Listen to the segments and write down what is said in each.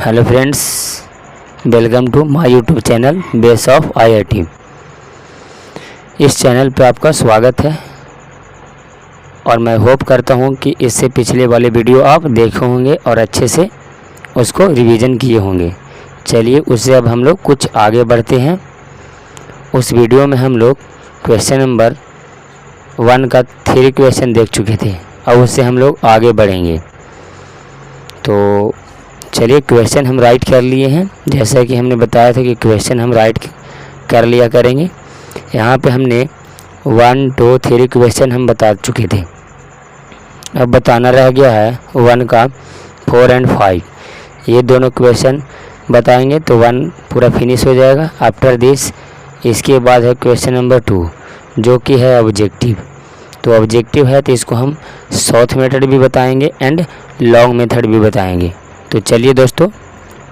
Hello friends, welcome to my YouTube channel base of IIT. इस channel पे आपका स्वागत है और मैं होप करता हूँ कि इससे पिछले वाले वीडियो आप देखे होंगे और अच्छे से उसको रिवीजन किए होंगे। चलिए उससे अब हम लोग कुछ आगे बढ़ते हैं। उस वीडियो में हम लोग क्वेश्चन नंबर 1 का 3 क्वेश्चन देख चुके थे। अब उससे हम लोग आगे बढ़ेंगे। तो चलिए क्वेश्चन हम राइट कर लिए हैं, जैसा कि हमने बताया था कि क्वेश्चन हम राइट कर लिया करेंगे। यहाँ पे हमने 1, 2, 3 क्वेश्चन हम बता चुके थे। अब बताना रह गया है 1 का 4 और 5। ये दोनों क्वेश्चन बताएंगे तो 1 पूरा फिनिश हो जाएगा। आफ्टर दिस इसके बाद है क्वेश्चन नंबर 2 जो कि है ऑब्जेक्टिव। तो ऑब्जेक्टिव है तो इसको हम शॉर्ट मेथड भी बताएंगे एंड लॉन्ग मेथड भी बताएंगे। तो चलिए दोस्तों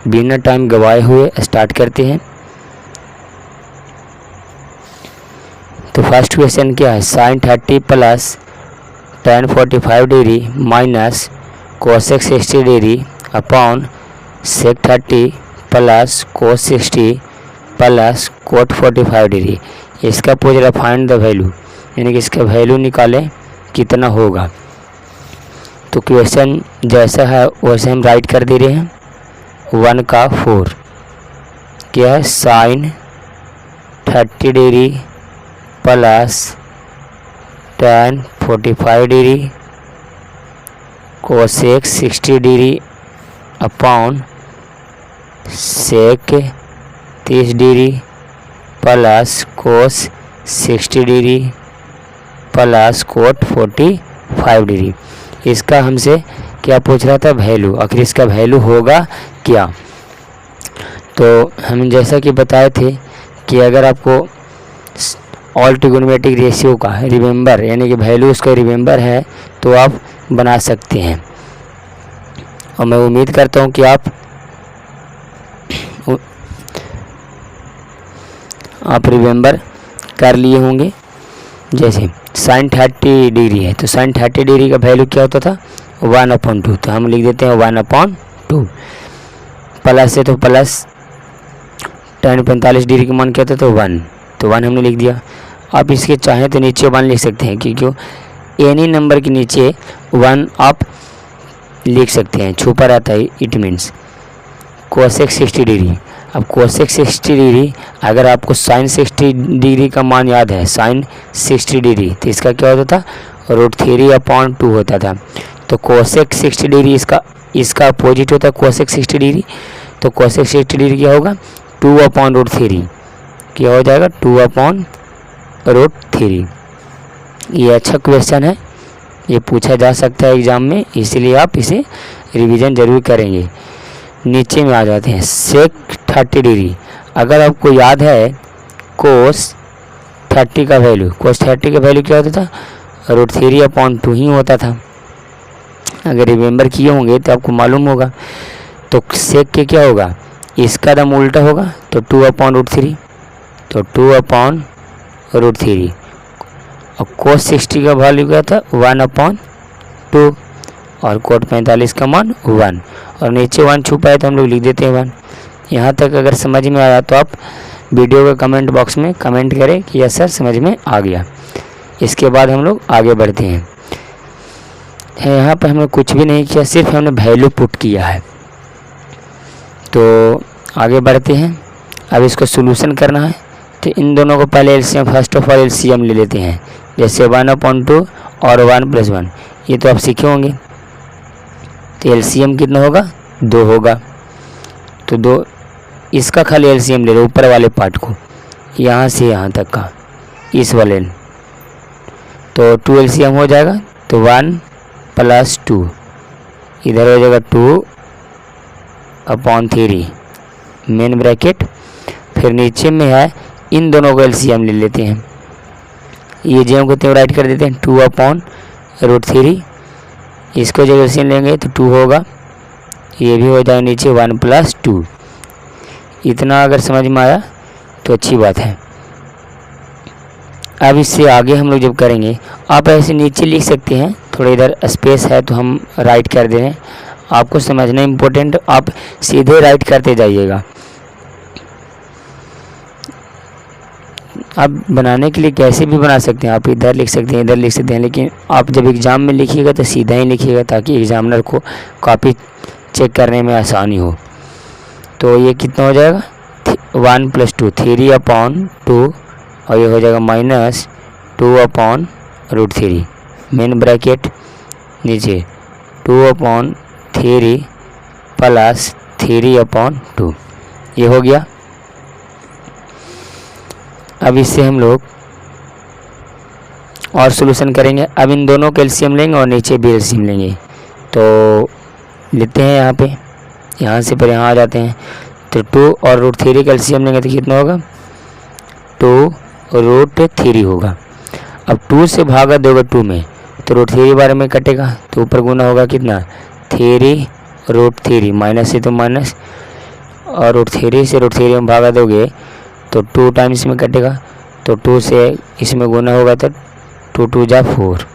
बिना टाइम गवाए हुए स्टार्ट करते हैं। तो फर्स्ट क्वेश्चन क्या है, sin 30 plus tan 45 degree minus cosec 60 degree upon sec 30 plus cos 60 plus cot 45 degree. इसका पूछ रहा फाइंड द वैल्यू, यानी कि इसका वैल्यू निकालें कितना होगा। तो क्वेश्चन जैसा है वैसे हम राइट कर दे रहे हैं। 1 का 4 क्या है, sin 30 degree plus tan 45 degree cosec 60 degree upon sec 30 degree plus cos 60 degree plus cot 45 degree. इसका हमसे क्या पूछ रहा था, वैल्यू। आखिर इसका वैल्यू होगा क्या। तो हम जैसा कि बताए थे कि अगर आपको ऑल ट्रिगोनोमेट्रिक रेशियो का रिमेंबर, यानी कि वैल्यू उसका रिमेंबर है तो आप बना सकते हैं। और मैं उम्मीद करता हूं कि आप रिमेंबर कर लिए होंगे। जैसे sin 30 डिग्री है तो sin 30 डिग्री का वैल्यू क्या होता था, 1/2। तो हम लिख देते हैं 1/2। प्लस है तो प्लस tan 45 डिग्री का मान क्या होता था, 1। तो 1 हमने लिख दिया। आप इसके चाहें तो नीचे 1 लिख सकते हैं, क्योंकि एनी नंबर के नीचे 1 आप लिख सकते हैं, छुपा रहता है। It means cosec 60 degree. अब cosec 60 डिग्री, अगर आपको sin 60 डिग्री का मान याद है, sin 60 डिग्री, तो इसका क्या होता था, √3/2 होता था। तो cosec 60 डिग्री इसका अपोजिट होता है cosec 60 डिग्री। तो cosec 60 डिग्री क्या होगा, 2/√3 क्या हो जाएगा, 2/√3। ये अच्छा क्वेश्चन है, ये पूछा जा सकता है एग्ज़ाम में, इसलिए आप इसे रिवीजन जरूर करेंगे। नीचे में आ जाते हैं sec 30 डिग्री। अगर आपको याद है cos 30 का वैल्यू, cos 30 का वैल्यू क्या होता था, √3/2 ही होता था। अगर रिमेंबर किए होंगे तो आपको मालूम होगा। तो sec के क्या होगा, इसका दम उल्टा होगा, तो 2/√3। तो 2/√3। और cos 60 का वैल्यू क्या था, 1/2 और cot 45 का मान 1। और नीचे 1 छुपा है तो हम लोग लिख देते हैं 1। यहाँ तक अगर समझ में आया तो आप वीडियो के कमेंट बॉक्स में कमेंट करें कि यस सर समझ में आ गया। इसके बाद हम लोग आगे बढ़ते हैं। यहाँ पर हमने कुछ भी नहीं किया, सिर्फ हमने वैल्यू पुट किया है। तो आगे बढ़ते हैं। अब इसको सोल्यूशन करना है तो इन दोनों को पहले LCM, first of all LCM ले लेते हैं। जैसे 1/2 और 1 + 1, ये तो आप सीखे होंगे। तो एलसीएम कितना होगा, 2 होगा। तो 2, इसका खाली एलसीएम ले लो, ऊपर वाले पार्ट को, यहाँ से यहाँ तक का, इस वाले। तो 2 एलसीएम हो जाएगा। तो 1 + 2 इधर हो जाएगा 2/3 मेन ब्रैकेट। फिर नीचे में है इन दोनों को एलसीएम ले लेते हैं। ये जो को त्यों राइट कर देते हैं 2/√3। इसको जब एलसीएम लेंगे तो 2 होगा। ये भी हो जाएगा नीचे 1 + 2। इतना अगर समझ में आया तो अच्छी बात है। अब इससे आगे हम लोग जब करेंगे, आप ऐसे नीचे लिख सकते हैं, थोड़ा इधर स्पेस है तो हम राइट कर दे रहे हैं। आपको समझना इम्पोर्टेंट, आप सीधे राइट करते जाइएगा। आप बनाने के लिए कैसे भी बना सकते हैं, आप इधर लिख सकते हैं, इधर लिख सकते हैं, लेकिन आप जब एग्ज़ाम में लिखिएगा तो सीधा ही लिखिएगा ताकि एग्ज़ामिनर को कॉपी चेक करने में आसानी हो। तो ये कितना हो जाएगा 1 + 2 3/2 और ये हो जाएगा -2/√3 मेन ब्रैकेट नीचे 2/3 + 3/2 ये हो गया। अब इससे हम लोग और सॉल्यूशन करेंगे। अब इन दोनों का एलसीएम लेंगे और नीचे भी एलसीएम लेंगे। तो लेते हैं यहाँ पे, यहाँ से पर यहाँ आ जाते हैं। तो 2 और √3 का एलसीएम लेंगे तो कितना होगा 2√3 होगा। अब 2 से भागा दोगे 2 में तो √3 बार में कटेगा तो ऊपर गुना होगा कितना 3√3 माइनस से तो माइनस और √3 से √3 में भागा दोगे तो 2 टाइम्स में कटेगा तो 2 से इसमें गुना होगा तो 2 × 2 = 4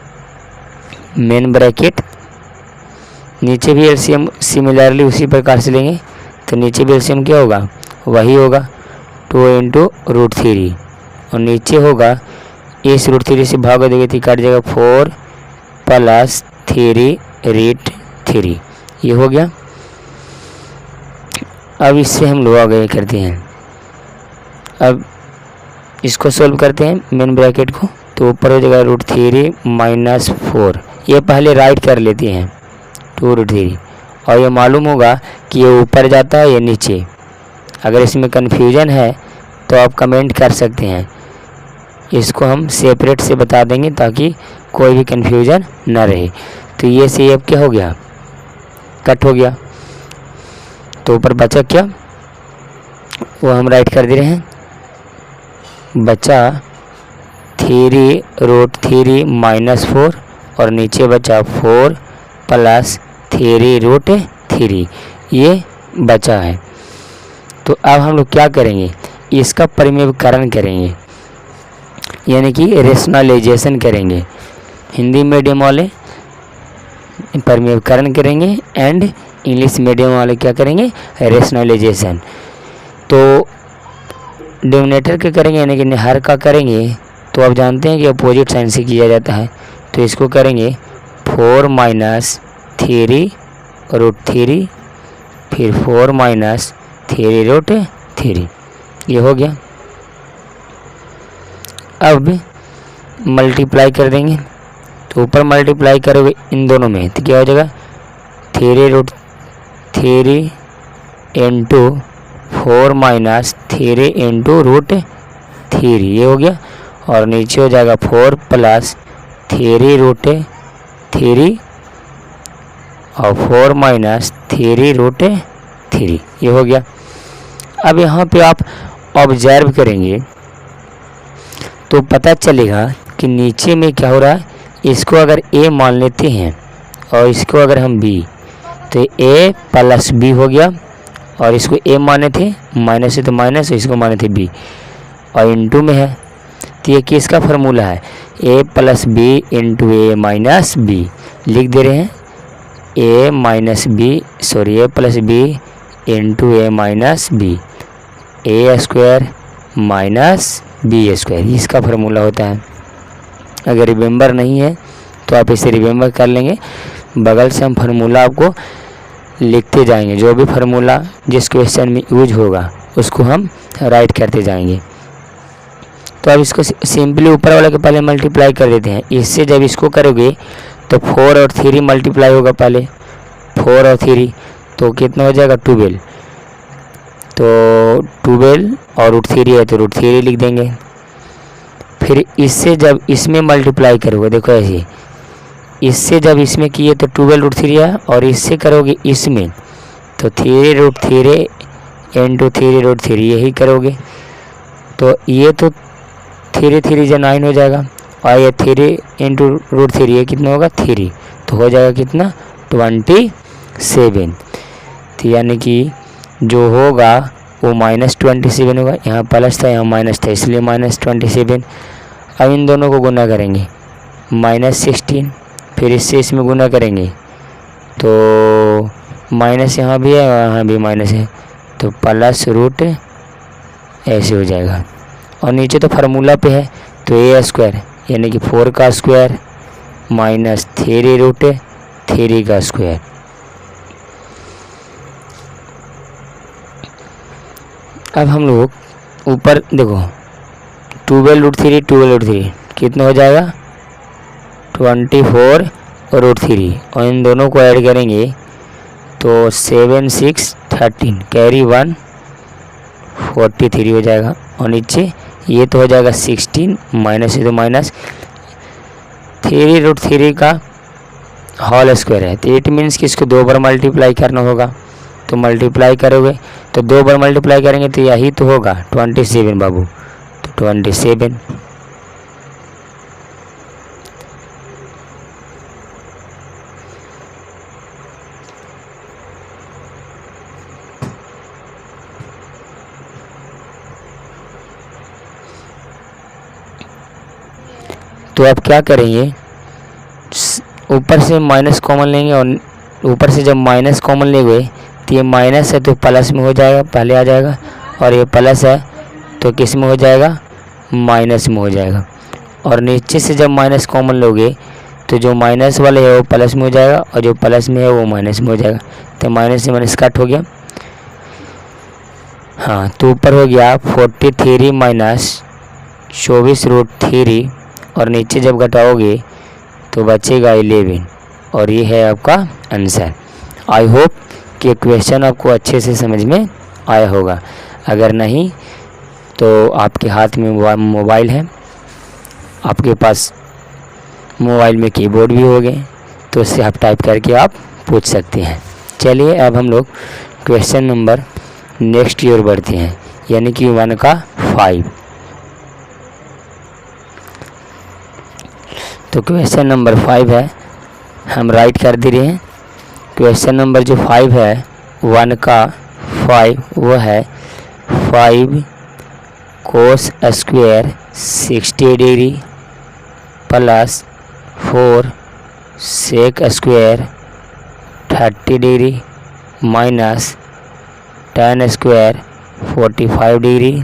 मेन ब्रैकेट नीचे भी एलसीएम सिमिलरली उसी प्रकार से लेंगे तो नीचे भी एलसीएम क्या होगा वही होगा 2 × √3 और नीचे होगा इस √3 से भाग देंगे तो कट जाएगा 4 + 3√3 ये हो गया। अब इससे हम लोग आगे करते हैं। अब इसको सोल्व करते हैं मेन ब्रैकेट को तो ऊपर हो जाएगा √3 - 4 ये पहले राइट कर लेते हैं 2√3 और ये मालूम होगा कि ये ऊपर जाता है या नीचे। अगर इसमें कन्फ्यूजन है तो आप कमेंट कर सकते हैं, इसको हम सेपरेट से बता देंगे ताकि कोई भी कन्फ्यूजन ना रहे। तो ये से अब क्या हो गया कट हो गया तो ऊपर बचा क्या वो हम राइट कर दे रहे हैं, बचा 3√3 - 4 और नीचे बचा 4 + 3√3 ये बचा है। तो अब हम लोग क्या करेंगे इसका परिमेयकरण करेंगे यानी कि रेशनलाइजेशन करेंगे। हिंदी मीडियम वाले परिमेयकरण करेंगे एंड इंग्लिश मीडियम वाले क्या करेंगे रेशनलाइजेशन। तो डिनोमिनेटर के करेंगे यानी कि हर का करेंगे तो आप जानते हैं कि अपोजिट साइन से किया जाता है। तो इसको करेंगे 4 - 3√3 फिर 4 - 3√3 ये हो गया। अब मल्टीप्लाई कर देंगे तो ऊपर मल्टीप्लाई करोगे इन दोनों में तो क्या हो जाएगा 3√3 × 4 - 3√3 ये हो गया और नीचे हो जाएगा 4 + 3√3 और 4 - 3√3 ये हो गया। अब यहाँ पे आप ऑब्जर्व करेंगे तो पता चलेगा कि नीचे में क्या हो रहा है। इसको अगर a मान लेते हैं और इसको अगर हम b तो a + b हो गया और इसको a माने थे माइनस से तो माइनस और इसको माने थे b और इनटू में है तो ये किसका फार्मूला है a + b × a - b लिख दे रहे हैं a - b × a² - b² इसका फार्मूला होता है। अगर रिमेंबर नहीं है तो आप इसे रिमेंबर कर लेंगे, बगल से हम फार्मूला आपको लिखते जाएंगे, जो भी फार्मूला जिस क्वेश्चन में यूज होगा उसको हम राइट करते जाएंगे। तो अब इसको सिंपली ऊपर वाले के पहले मल्टीप्लाई कर देते हैं। इससे जब इसको करोगे तो 4 और 3 मल्टीप्लाई होगा, पहले 4 और 3 तो कितना हो जाएगा 12। तो 12 और √3 है तो √3 लिख देंगे। फिर इससे जब इसमें मल्टीप्लाई करोगे, देखो ऐसे इससे जब इसमें किए तो 12 √3 है और इससे करोगे इसमें तो 3√3 × 3√3 यही करोगे तो ये तो 3 3 × 9 हो जाएगा और ये 3 × √3 ये कितना होगा 3 तो हो जाएगा कितना 27। तो यानी कि जो होगा वो -27 होगा। यहाँ प्लस था यहाँ माइनस था इसलिए -27। अब इन दोनों को गुना करेंगे -16 फिर इससे इसमें गुना करेंगे तो माइनस यहाँ भी है और यहाँ भी माइनस है, तो प्लस रूट ऐसे हो जाएगा। और नीचे तो फार्मूला पे है, तो ए स्क्वायर यानी कि 4 का स्क्वायर माइनस 3 रूट 3 का स्क्वायर। अब हम लोग ऊपर देखो 12 रूट 3 कितना हो जाएगा 24 रूट 3, और इन दोनों को ऐड करेंगे तो 7 6 13 कैरी 1 43 हो जाएगा। और नीचे ये तो हो जाएगा 16 माइनस है तो माइनस 3 रूट 3 का होल स्क्वायर है, तो इट मीन्स कि इसको 2 बार मल्टीप्लाई करना होगा। तो मल्टीप्लाई करोगे तो 2 बार मल्टीप्लाई करेंगे तो यही तो होगा 27 बाबू, तो 27। तो अब क्या करेंगे, ऊपर से माइनस कॉमन लेंगे और ऊपर से जब माइनस कॉमन लेंगे तो ये माइनस है तो प्लस में हो जाएगा, पहले आ जाएगा, और ये प्लस है तो किस में हो जाएगा माइनस में हो जाएगा। और नीचे से जब माइनस कॉमन लोगे तो जो माइनस वाले है वो प्लस में हो जाएगा और जो प्लस में है वो माइनस में हो जाएगा, तो माइनस से माइनस कट हो गया। हाँ, तो ऊपर हो गया 43 माइनस 24 रूट 3, और नीचे जब घटाओगे तो बचेगा 11, और ये है आपका आंसर। आई होप कि क्वेश्चन आपको अच्छे से समझ में आया होगा। अगर नहीं तो आपके हाथ में मोबाइल है, आपके पास मोबाइल में कीबोर्ड भी होंगे, तो उससे आप टाइप करके आप पूछ सकते हैं। चलिए अब हम लोग क्वेश्चन नंबर नेक्स्ट की ओर बढ़ते हैं, यानी कि 1 का 5। तो क्वेश्चन नंबर 5 है, हम राइट कर दे रहे हैं। क्वेश्चन नंबर जो 5 है 1 का 5 वो है 5 cos square 60 degree plus 4 sec square 30 degree minus tan square 45 degree,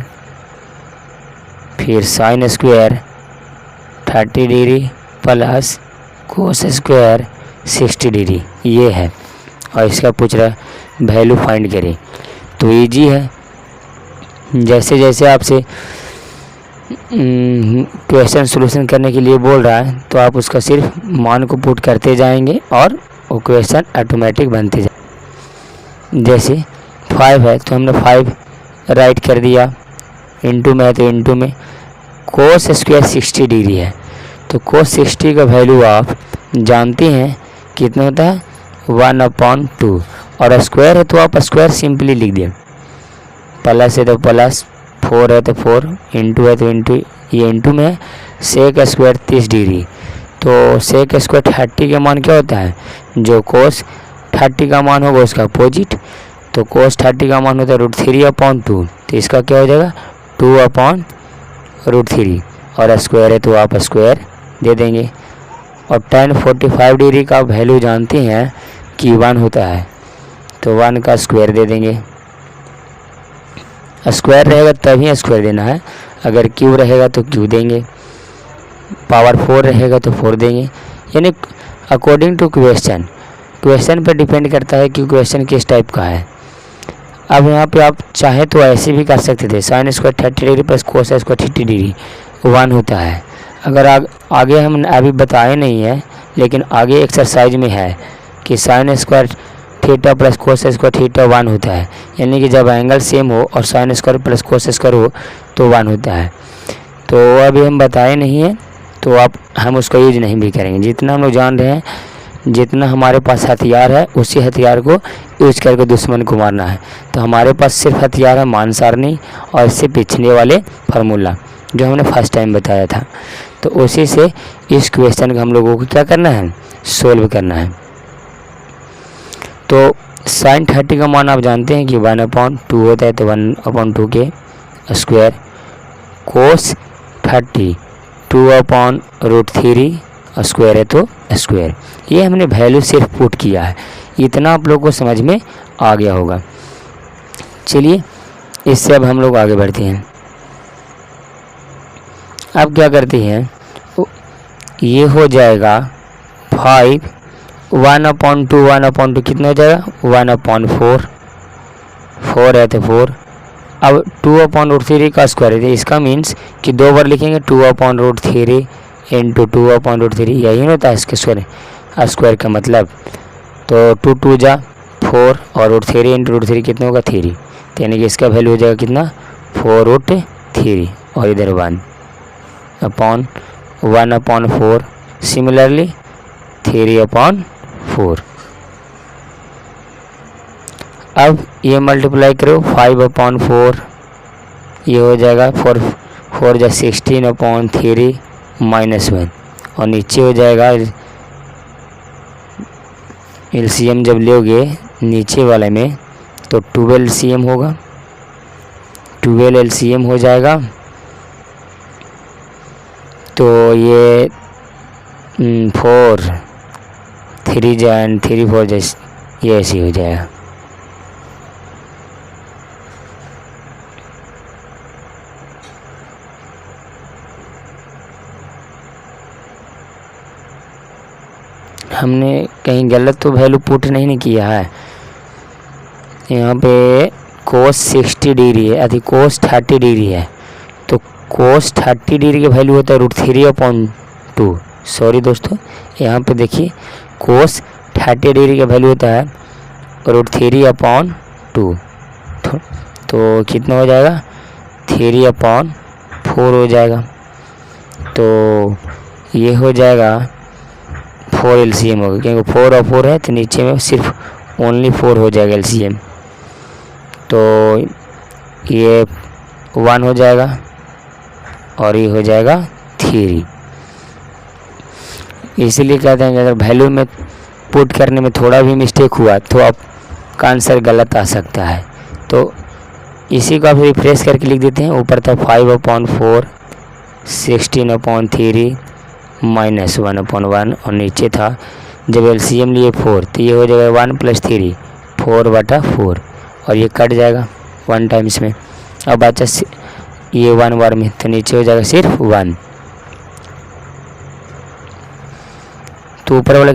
फिर sine square 30 degree plus cos square 60 degree, ये है। और इसका पूछ रहा है वैल्यू फाइंड करें, तो इजी है। जैसे जैसे आपसे क्वेश्चन सॉल्यूशन करने के लिए बोल रहा है तो आप उसका सिर्फ मान को पुट करते जाएंगे और वो क्वेश्चन ऑटोमेटिक बनते जाए। जैसे 5 है तो हमने 5 राइट कर दिया, इनटू में है तो इनटू में कोस स्क्वायर 60 डिग्री है, तो कोस 60 का वैल्यू आप जानते हैं कितना होता है 1/2, और स्क्वायर है तो आप स्क्वायर सिंपली लिख दें, प्लस है तो प्लस, 4 है तो 4, इंटू है तो इंटू, ये इंटू में सेक स्क्वायर 30 डिग्री, तो सेक स्क्वायर 30 का मान क्या होता है, जो कोस 30 का मान होगा उसका अपोजिट, तो कोस 30 का मान होता है √3/2, तो इसका क्या हो जाएगा 2/√3, और स्क्वायर है तो आप स्क्वायर दे देंगे। और tan 45 डिग्री का वैल्यू जानते हैं कि 1 होता है, तो 1 का स्क्वायर दे देंगे। स्क्वायर रहेगा तभी स्क्वायर देना है, अगर क्यूब रहेगा तो क्यूब देंगे, पावर 4 रहेगा तो 4 देंगे, यानी अकॉर्डिंग टू क्वेश्चन पर डिपेंड करता है कि क्वेश्चन किस टाइप का है। अब यहाँ पे आप चाहे तो ऐसे भी कर सकते थे, sign square 30 degree plus cos square 30 degree 1 होता है। अगर आगे हम अभी बताए नहीं है, लेकिन आगे एक्सरसाइज में है कि sine square theta plus cos square theta 1 होता है, यानी कि जब एंगल सेम हो और sine square plus cos square हो तो 1 होता है। तो अभी हम बताए नहीं है तो हम उसका यूज नहीं भी करेंगे। जितना हम लोग जान रहे हैं, जितना हमारे पास हथियार है उसी हथियार को यूज करके दुश्मन को मारना है। तो हमारे पास सिर्फ हथियार है मान सारणी और इससे पिछले वाले फार्मूला जो हमने फर्स्ट टाइम बताया था, तो उसी से इस क्वेश्चन का हम लोगों को क्या करना है, सोल्व करना है। तो साइन 30 का मान आप जानते हैं कि 1/2 होता है, तो 1/2 के स्क्वायर, कोस 30 2/√3 स्क्वायर है तो स्क्वायर। ये हमने वैल्यू सिर्फ पुट किया है, इतना आप लोग को समझ में आ गया होगा। चलिए इससे अब हम लोग आगे बढ़ते हैं। अब क्या करते हैं, ये हो जाएगा 5 1/2 1/2 कितना हो जाएगा 1/4, 4 है तो 4। अब 2/√3 का स्क्वायर है, इसका मीन्स कि 2 बार लिखेंगे 2/√3 इंटू 2/√3, यही होता है इसके स्क्वायर का मतलब। तो 2 2 जा 4 और √3 इंटू √3 कितना होगा 3, तो यानी कि इसका वैल्यू हो जाएगा कितना 4√3 और इधर 1/4, सिमिलरली 3/4। अब ये मल्टीप्लाई करो 5/4, ये हो जाएगा 4 जा 16/3 -1 और नीचे हो जाएगा एलसीएम जब लोगे नीचे वाले में तो 12 एलसीएम होगा, 12 एलसीएम हो जाएगा। तो ये 4 3 जा 3 4 जा ये ऐसे हो जाएगा। हमने कहीं गलत तो वैल्यू पुट नहीं किया है। यहाँ पे कोस 60 डिग्री है, अभी कोस 30 डिग्री है, तो कोस 30 डिग्री की वैल्यू होता है √3/2। सॉरी दोस्तों, यहाँ पे देखिए कोस 30 डिग्री का वैल्यू होता है √3/2, तो कितना हो जाएगा 3/4 हो जाएगा। तो ये हो जाएगा 4 एलसीएम होगा, क्योंकि 4 और 4 है तो नीचे में सिर्फ ओनली 4 हो जाएगा एलसीएम। तो ये 1 हो जाएगा और ये हो जाएगा 3। इसीलिए कहते हैं कि अगर वैल्यू में पुट करने में थोड़ा भी मिस्टेक हुआ तो आपका आंसर गलत आ सकता है। तो इसी को आप रिफ्रेश करके लिख देते हैं। ऊपर था 5/4 16/3 -1/1 और नीचे था जब एलसीएम लिए 4 तो ये हो जाएगा 1 + 3 4/4 और ये कट जाएगा 1 टाइम्स में। अब बचा ये 1 बार में, तो नीचे हो जाएगा सिर्फ 1। तो ऊपर वाला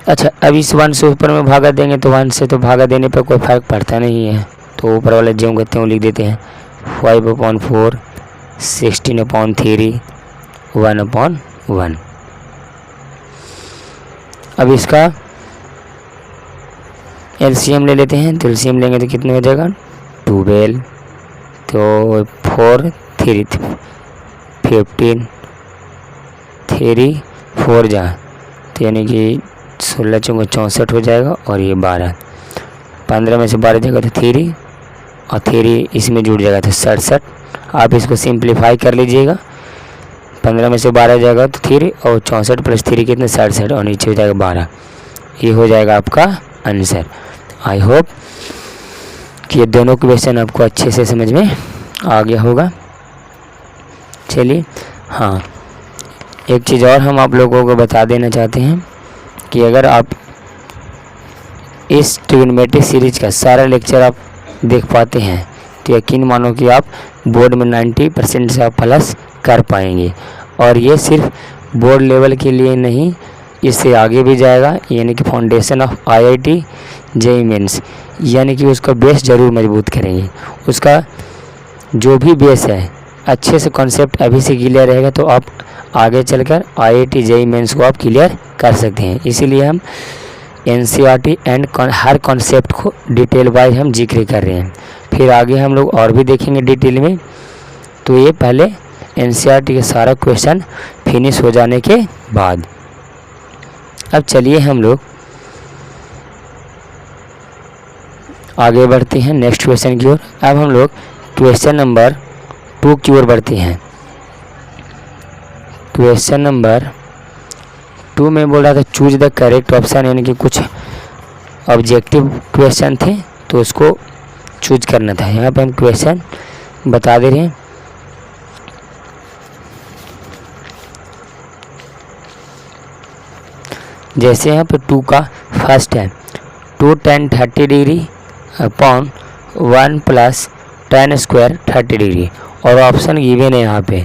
अच्छा, अब इस 1 से ऊपर में भागा देंगे तो 1 से तो भागा देने पर कोई फर्क पड़ता नहीं है, तो ऊपर वाले जो कहते हैं वो लिख देते हैं 5/4 16/3 1/1। अब इसका एलसीएम ले लेते हैं, तो एलसीएम लेंगे तो कितना हो जाएगा 12, तो 4 3 15 3 4 जा, तो यानी कि 16 × 64 हो जाएगा और ये 12, 15 में से 12 जाएगा तो 3 और 3 इसमें जुड़ जाएगा तो 67। आप इसको सिंप्लीफाई कर लीजिएगा, 15 में से 12 जाएगा तो 3 और 64 + 3 कितने 67 और नीचे हो जाएगा 12। ये हो जाएगा आपका आंसर। आई होप कि ये दोनों क्वेश्चन आपको अच्छे से समझ में आ गया होगा। चलिए हाँ, एक चीज़ और हम आप लोगों को बता देना चाहते हैं कि अगर आप इस ट्रिग्नोमेट्रिक सीरीज का सारा लेक्चर आप देख पाते हैं तो यकीन मानो कि आप बोर्ड में 90% से आप प्लस कर पाएंगे। और ये सिर्फ बोर्ड लेवल के लिए नहीं, इससे आगे भी जाएगा, यानी कि foundation of IIT JEE mains, यानी कि उसका बेस ज़रूर मजबूत करेंगे। उसका जो भी बेस है अच्छे से कॉन्सेप्ट अभी से क्लियर रहेगा तो आप आगे चलकर आईआईटी जेईई मेंस को आप क्लियर कर सकते हैं। इसीलिए हम एनसीईआरटी एंड हर कॉन्सेप्ट को डिटेल वाइज हम जिक्र कर रहे हैं, फिर आगे हम लोग और भी देखेंगे डिटेल में। तो ये पहले एनसीईआरटी के सारा क्वेश्चन फिनिश हो जाने के बाद। अब चलिए हम लोग आगे बढ़ते हैं नेक्स्ट क्वेश्चन की ओर। अब हम लोग क्वेश्चन नंबर 2 की ओर बढ़ते हैं। क्वेश्चन नंबर 2 में बोल रहा था चूज द करेक्ट ऑप्शन, यानी कि कुछ ऑब्जेक्टिव क्वेश्चन थे तो उसको चूज करना था। यहाँ पे हम क्वेश्चन बता दे रहे हैं। जैसे यहाँ पे 2 का फर्स्ट है 2 tan 30 degree upon 1 plus tan square 30 degree, और ऑप्शन गिवन है यहाँ पे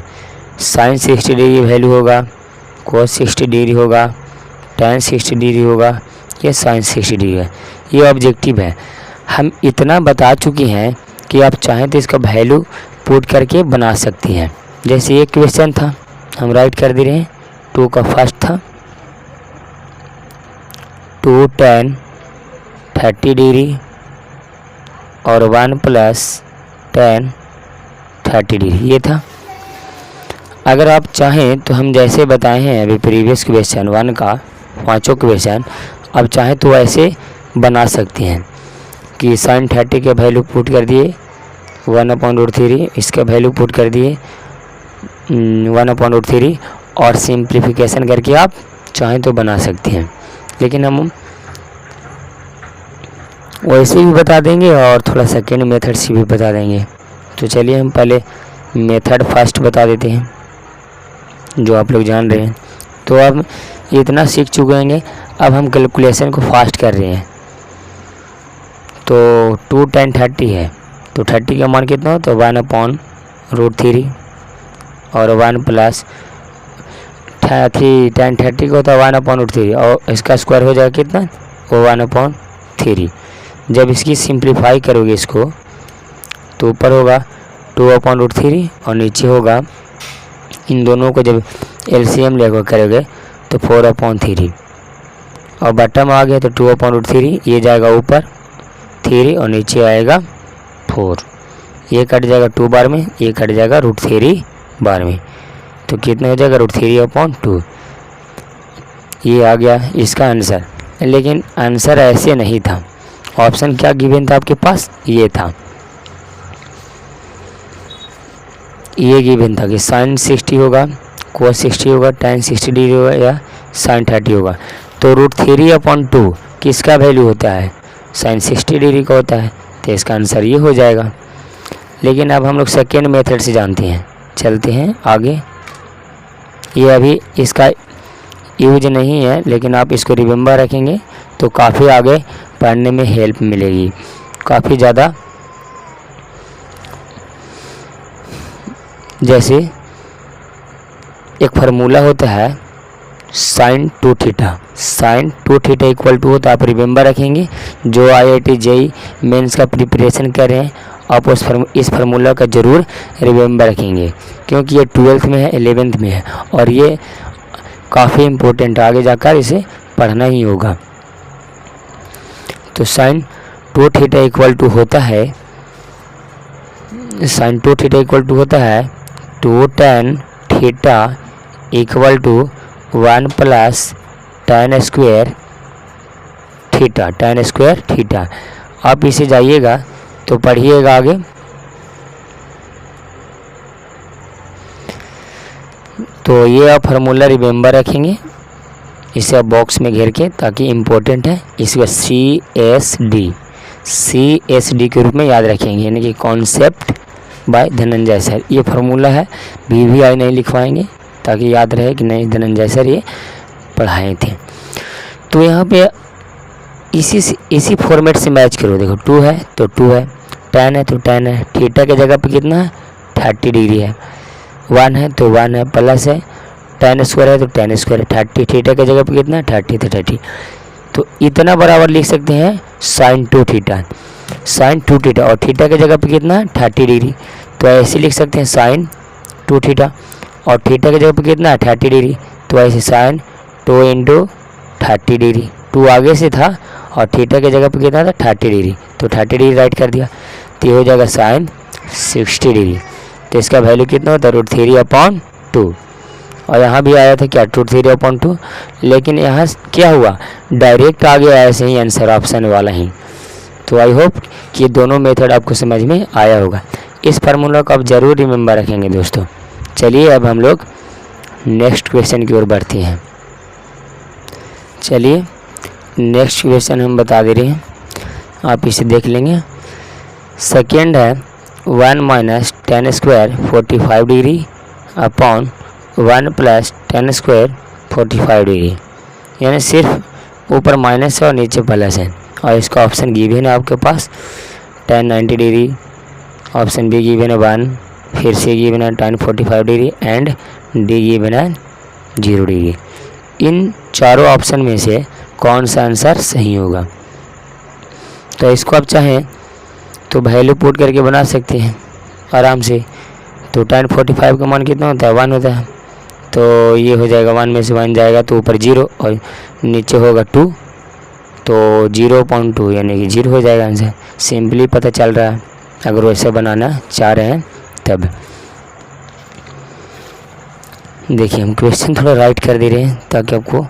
sin 60 डिग्री वैल्यू होगा, cos 60 डिग्री होगा, tan 60 डिग्री होगा, ये sin 60 डिग्री है। ये ऑब्जेक्टिव है। हम इतना बता चुके हैं कि आप चाहें तो इसका वैल्यू पुट करके बना सकती हैं। जैसे ये क्वेश्चन था, हम राइट कर दे रहे हैं। 2 का फर्स्ट था 2 tan 30 डिग्री और 1 प्लस tan 30 डिग्री, ये था। अगर आप चाहें तो हम जैसे बताए हैं अभी प्रीवियस क्वेश्चन 1 का 5 क्वेश्चन, अब चाहें तो ऐसे बना सकते हैं कि sin 30 के वैल्यू पुट कर दिए 1/√3, इसका वैल्यू पुट कर दिए 1/√3, और सिंप्लीफिकेशन करके आप चाहें तो बना सकते हैं। लेकिन हम वैसे भी बता देंगे और थोड़ा सेकेंड मेथड से भी बता देंगे। तो चलिए हम पहले मेथड फर्स्ट बता देते हैं जो आप लोग जान रहे हैं। तो अब इतना सीख चुके हैं, अब हम कैलकुलेशन को फास्ट कर रहे हैं। तो 2 tan 30 है तो 30 का मान कितना हो तो 1/√3 और 1 प्लस 3 tan 30 को होता है 1/√3 और इसका स्क्वायर हो जाएगा कितना वो 1/3। जब इसकी सिंप्लीफाई करोगे इसको तो ऊपर होगा 2/√3 और नीचे होगा, इन दोनों को जब एलसीएम लेकर करोगे तो 4/3 और बटम आ गया तो 2/√3, ये जाएगा ऊपर 3 और नीचे आएगा 4, ये कट जाएगा 2 बार में, ये कट जाएगा √3 बार में, तो कितना हो जाएगा √3/2। ये आ गया इसका आंसर। लेकिन आंसर ऐसे नहीं था, ऑप्शन क्या गिवन था आपके पास, ये था, ये गिवन था कि sin 60 होगा, cos 60 होगा, tan 60 डिग्री होगा या sin 30 होगा। तो √3/2 किसका वैल्यू होता है, sin 60 डिग्री का होता है, तो इसका आंसर ये हो जाएगा। लेकिन अब हम लोग सेकेंड मेथड से जानते हैं, चलते हैं आगे। ये अभी इसका यूज नहीं है, लेकिन आप इसको रिमेंबर रखेंगे तो काफ़ी आगे पढ़ने में हेल्प मिलेगी, काफ़ी ज़्यादा। जैसे एक फार्मूला होता है sin 2 theta, sin 2 theta equal to होता है, आप रिमेंबर रखेंगे। जो IIT JEE मेंस का प्रिपरेशन कर रहे हैं आप इस फार्मूला का ज़रूर रिमेंबर रखेंगे, क्योंकि ये 12th में है, 11th में है और ये काफ़ी इम्पोर्टेंट, आगे जाकर इसे पढ़ना ही होगा। तो sin 2 थीटा इक्वल टू होता है, sin 2 थीटा इक्वल टू होता है 2 tan theta equal to 1 plus tan square theta, tan square theta. आप इसे जाइएगा तो पढ़िएगा आगे। तो ये आप फार्मूला रिमेंबर रखेंगे, इसे आप बॉक्स में घेर के, ताकि इम्पोर्टेंट है, इसका CSD के रूप में याद रखेंगे, यानी कि कॉन्सेप्ट बाय धनंजय सर। ये फार्मूला है, VVI नहीं लिखवाएंगे ताकि याद रहे कि नहीं धनंजय सर ये पढ़ाए थे। तो यहाँ पे इसी फॉर्मेट से मैच करो। देखो 2 है तो 2 है, tan है तो tan है, थीटा के जगह पे कितना है 30 डिग्री है, 1 है तो 1 है, प्लस है tan स्क्वायर है तो tan स्क्वायर है, 30 थीटा के जगह पे कितना है 30 तो 30। तो इतना बराबर लिख सकते हैं sin 2 थीटा, sin 2 थीटा, और थीटा के जगह पे कितना है 30 डिग्री, तो ऐसे लिख सकते हैं sin 2 थीटा, और थीटा के जगह पे कितना है 30 डिग्री, तो ऐसे sin 2 × 30 डिग्री, 2 आगे से था और थीटा के जगह पे कितना था 30 डिग्री, तो 30 डिग्री राइट कर दिया, तो ये हो जाएगा sin 60 डिग्री। तो इसका वैल्यू कितना होता है √3/2, और यहाँ भी आया था क्या √3/2, लेकिन यहाँ क्या हुआ डायरेक्ट आ गया ऐसे ही आंसर ऑप्शन वाला ही। तो आई होप कि दोनों मेथड आपको समझ में आया होगा। इस फार्मूला को आप ज़रूर रिमेंबर रखेंगे दोस्तों। चलिए अब हम लोग नेक्स्ट क्वेश्चन की ओर बढ़ते हैं। चलिए नेक्स्ट क्वेश्चन हम बता दे रहे हैं, आप इसे देख लेंगे। सेकेंड है 1 minus tan square 45 degree upon 1 plus tan square 45 degree. यानी सिर्फ ऊपर माइनस है और नीचे प्लस है। और इसका ऑप्शन गिवन है आपके पास tan 90 degree, option be given है 1, फिर से गिवन है tan 45 degree and D given है 0 डिग्री। इन चारों ऑप्शन में से कौन सा आंसर सही होगा? तो इसको आप चाहें तो वैल्यू पुट करके बना सकते हैं आराम से। तो tan 45 का मान कितना होता है? 1 होता है। तो ये हो जाएगा 1 में से 1 जाएगा तो ऊपर 0 और नीचे होगा 2, तो 0.2 यानी कि 0 हो जाएगा आंसर। सिंपली पता चल रहा है अगर वैसे बनाना चाह रहे हैं तब। देखिए हम क्वेश्चन थोड़ा राइट कर दे रहे हैं ताकि आपको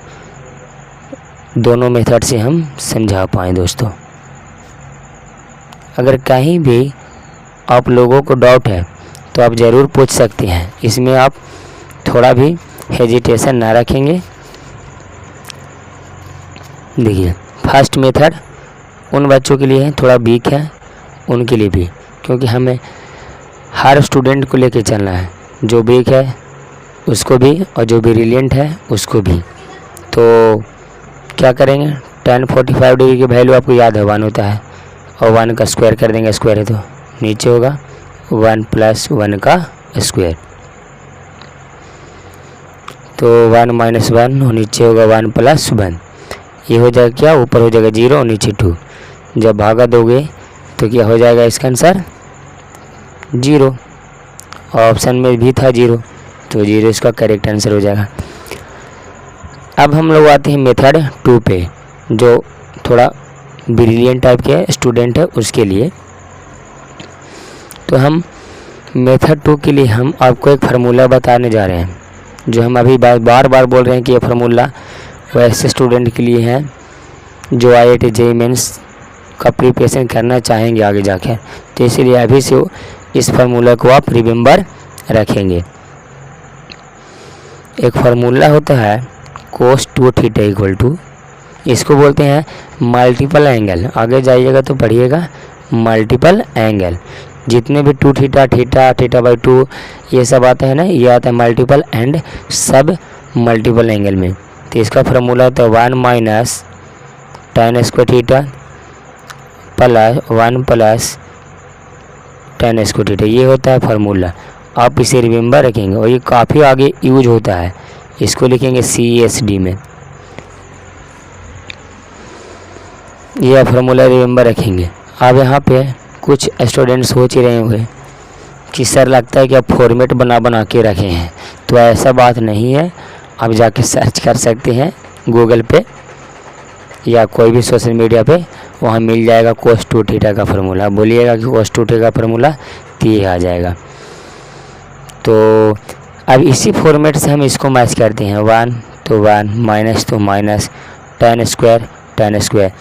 दोनों मेथड से हम समझा पाएँ दोस्तों। अगर कहीं भी आप लोगों को डाउट है तो आप ज़रूर पूछ सकते हैं, इसमें आप थोड़ा भी हेजिटेशन ना रखेंगे। देखिए फर्स्ट मेथड उन बच्चों के लिए है थोड़ा वीक है, उनके लिए भी, क्योंकि हमें हर स्टूडेंट को लेके चलना है, जो वीक है उसको भी और जो ब्रिलियंट है उसको भी। तो क्या करेंगे, tan 45 डिग्री की वैल्यू आपको याद है 1 होता है और 1 का स्क्वायर कर देंगे, स्क्वायर है तो नीचे होगा 1 + 1 का स्क्वायर, तो 1 - 1 और नीचे होगा 1 + 1। ये हो जाएगा क्या, ऊपर हो जाएगा 0 और नीचे 2। जब भागा दोगे तो क्या हो जाएगा इसका आंसर 0। ऑप्शन में भी था 0, तो 0 इसका करेक्ट आंसर हो जाएगा। अब हम लोग आते हैं मेथड 2 पे, जो थोड़ा ब्रिलियंट टाइप के स्टूडेंट है उसके लिए। तो हम मेथड 2 के लिए हम आपको एक फार्मूला बताने जा रहे हैं, जो हम अभी बार बार बोल रहे हैं कि ये फार्मूला वैसे स्टूडेंट के लिए है जो IIT JEE मेंस का प्रिपरेशन करना चाहेंगे आगे जाकर। तो इसलिए अभी से इस फार्मूला को आप रिमेंबर रखेंगे। एक फार्मूला होता है cos 2 थीटा = इसको बोलते हैं मल्टीपल एंगल। आगे जाइएगा तो पढ़िएगा मल्टीपल एंगल। जितने भी 2 थीटा, θ/2 ये सब आता है ना, ये आता है मल्टीपल एंड सब मल्टीपल एंगल में। तो इसका फार्मूला होता है 1 - tan² थीटा + 1 + tan² थीटा। ये होता है फार्मूला, आप इसे रिमेंबर रखेंगे और ये काफ़ी आगे यूज होता है। इसको लिखेंगे CSD में, यह फार्मूला रिमेंबर रखेंगे। अब यहाँ पे कुछ स्टूडेंट सोच ही रहे होंगे कि सर लगता है कि आप फॉर्मेट बना के रखे हैं, तो ऐसा बात नहीं है। आप जाके सर्च कर सकते हैं गूगल पे या कोई भी सोशल मीडिया पे, वहाँ मिल जाएगा cos 2 थीटा का फार्मूला। बोलिएगा कि cos 2 थीटा का फार्मूला तो ये आ जाएगा। तो अब इसी फॉर्मेट से हम इसको मैच करते हैं, 1 तो 1, माइनस तो माइनस, tan²।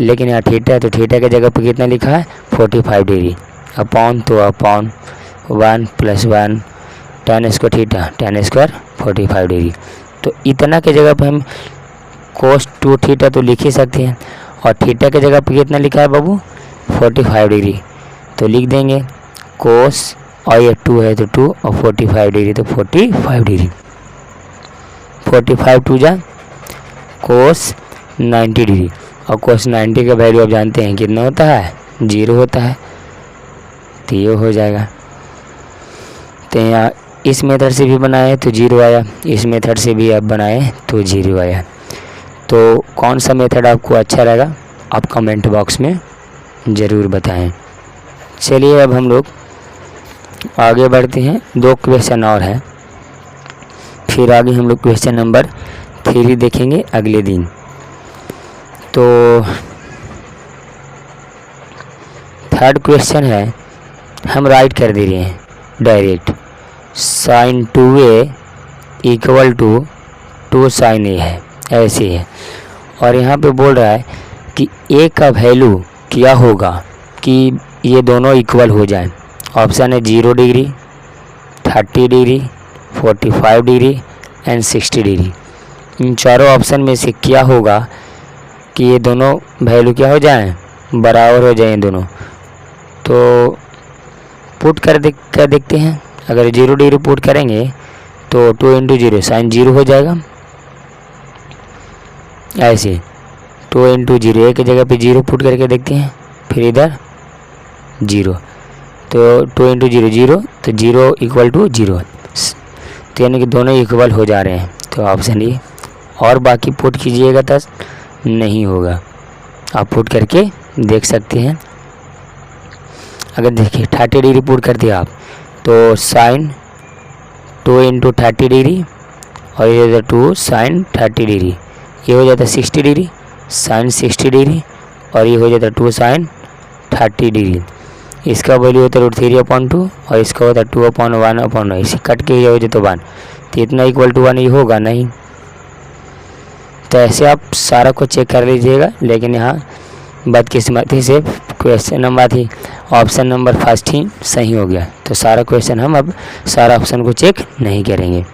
लेकिन यहाँ थीटा है तो थीटा की जगह पर कितना लिखा है 45 डिग्री, अपॉन तो upon 1 + 1 tan² theta, tan² 45 degree. तो इतना की जगह पर हम cos 2 थीटा तो लिख ही सकते हैं, और थीटा की जगह पर कितना लिखा है बाबू 45 डिग्री, तो लिख देंगे cos, और ये 2 है तो 2 और 45 डिग्री तो 45 डिग्री। 45 2 जा cos 90 डिग्री, और cos 90 का वैल्यू आप जानते हैं कितना होता है 0 होता है, तो ये हो जाएगा। तो यहाँ इस मेथड से भी बनाए तो 0 आया, इस मेथड से भी आप बनाए तो 0 आया। तो कौन सा मेथड आपको अच्छा लगा आप कमेंट बॉक्स में ज़रूर बताएं। चलिए अब हम लोग आगे बढ़ते हैं, 2 क्वेश्चन और है, फिर आगे हम लोग क्वेश्चन नंबर 3 देखेंगे अगले दिन। तो 3rd क्वेश्चन है, हम राइट कर दे रहे हैं direct, sin 2a = 2 sin a है, ऐसे है। और यहाँ पे बोल रहा है कि a का वैल्यू क्या होगा कि ये दोनों इक्वल हो जाएं। ऑप्शन है 0 degree, 30 degree, 45 degree and 60 degree. इन चारों ऑप्शन में से क्या होगा कि ये दोनों वैल्यू क्या हो जाएं, बराबर हो जाएं दोनों। तो पुट कर देखते हैं। अगर 0 डिग्री पुट करेंगे तो 2 × 0 sin 0 हो जाएगा, ऐसे 2 इंटू 0, एक जगह पे 0 पुट करके देखते हैं, फिर इधर 0, तो 2 इंटू 0 0, तो 0 इक्वल टू 0, तो यानी कि दोनों इक्वल हो जा रहे हैं, तो ऑप्शन ए। और बाकी पुट कीजिएगा तो नहीं होगा, आप पुट करके देख सकते हैं। अगर देखिए 30 डिग्री पुट कर दिया आप, तो साइन 2 इंटू 30 डिग्री और ये इधर 2 साइन 30 डिग्री, ये हो जाता है 60 डिग्री, साइन 60 डिग्री, और ये हो जाता है 2 साइन 30 डिग्री। इसका वैल्यू होता है √3/2 और इसका होता है 2/1/1, इसे कट के ये हो जाता है 1, तो इतना इक्वल टू 1 ये होगा नहीं। तो ऐसे आप सारा को चेक कर लीजिएगा, लेकिन यहाँ बदकिस्मती से क्वेश्चन नंबर थी ऑप्शन नंबर फर्स्ट ही सही हो गया, तो सारा क्वेश्चन हम अब सारा ऑप्शन को चेक नहीं करेंगे।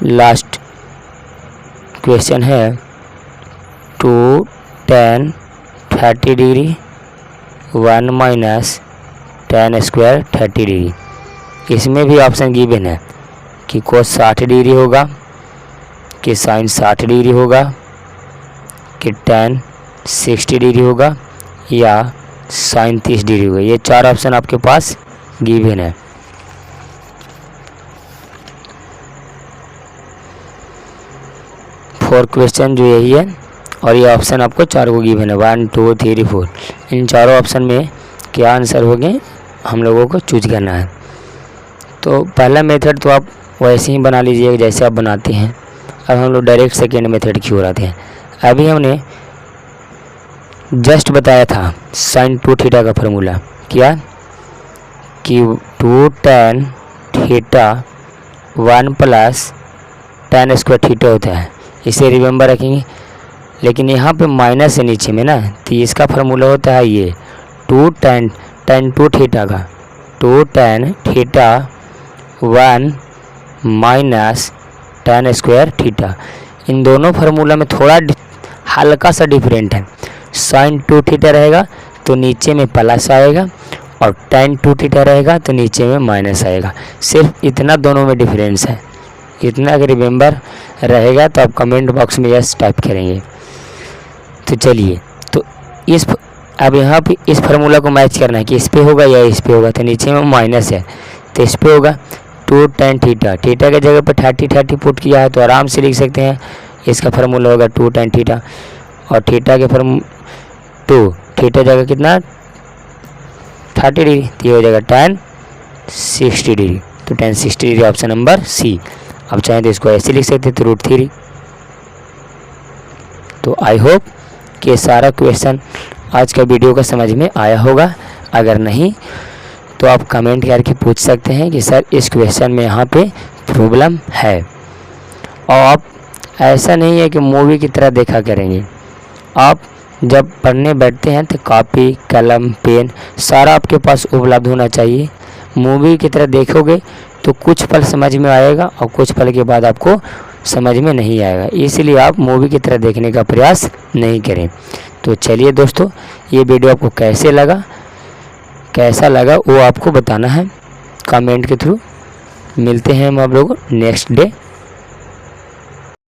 लास्ट क्वेश्चन है 2 tan 30 degree 1 minus tan square 30 degree. इसमें भी ऑप्शन गिवन है कि कोस 60 डिग्री होगा, कि साइन 60 डिग्री होगा, कि tan 60 डिग्री होगा, या साइन 30 डिग्री होगा। ये 4 ऑप्शन आपके पास गिवन है। फोर क्वेश्चन जो यही है, और ये ऑप्शन आपको 4 को गिवन है, 1 2 3 4। इन चारों ऑप्शन में क्या आंसर हो गए हम लोगों को चूज करना है। तो पहला मेथड तो आप वैसे ही बना लीजिएगा जैसे आप बनाते हैं। अब हम लोग डायरेक्ट सेकेंड मेथड की ओर आते हैं। अभी हमने जस्ट बताया था साइन 2 थीटा का फार्मूला, क्या कि 2 tan theta 1 plus tan square theta होता है, इसे रिमेंबर रखेंगे। लेकिन यहाँ पे माइनस है नीचे में ना, तो इसका फार्मूला होता है ये 2 tan 2 थीटा का 2 tan theta 1 minus tan square theta. इन दोनों फार्मूला में थोड़ा हल्का सा डिफरेंट है। साइन 2 थीटा रहेगा तो नीचे में प्लस आएगा, और tan 2 थीटा रहेगा तो नीचे में माइनस आएगा। सिर्फ इतना दोनों में डिफरेंस है। इतना अगर रिमेंबर रहेगा तो आप कमेंट बॉक्स में यस टाइप करेंगे। तो चलिए, तो इस अब यहाँ पे इस फार्मूला को मैच करना है कि इस पे होगा या इस पे होगा। तो नीचे में माइनस है तो इस पे होगा 2 tan थीटा, थीटा के जगह पे 30 पुट किया है तो आराम से लिख सकते हैं। इसका फार्मूला होगा 2 tan थीटा, और थीटा के थीटा जगह कितना 30 डिग्री, तो ये हो जाएगा tan 60 डिग्री। तो tan 60 degree option number C. अब चाहें तो इसको ऐसे लिख सकते हैं, तो √3। तो आई होप कि सारा क्वेश्चन आज का वीडियो का समझ में आया होगा। अगर नहीं तो आप कमेंट करके पूछ सकते हैं कि सर इस क्वेश्चन में यहाँ पे प्रॉब्लम है। और आप ऐसा नहीं है कि मूवी की तरह देखा करेंगे। आप जब पढ़ने बैठते हैं तो कॉपी कलम पेन सारा आपके पास उपलब्ध होना चाहिए। मूवी की तरह देखोगे तो कुछ पल समझ में आएगा और कुछ पल के बाद आपको समझ में नहीं आएगा, इसलिए आप मूवी की तरह देखने का प्रयास नहीं करें। तो चलिए दोस्तों, ये वीडियो आपको कैसा लगा वो आपको बताना है कमेंट के थ्रू। मिलते हैं हम आप लोग नेक्स्ट डे।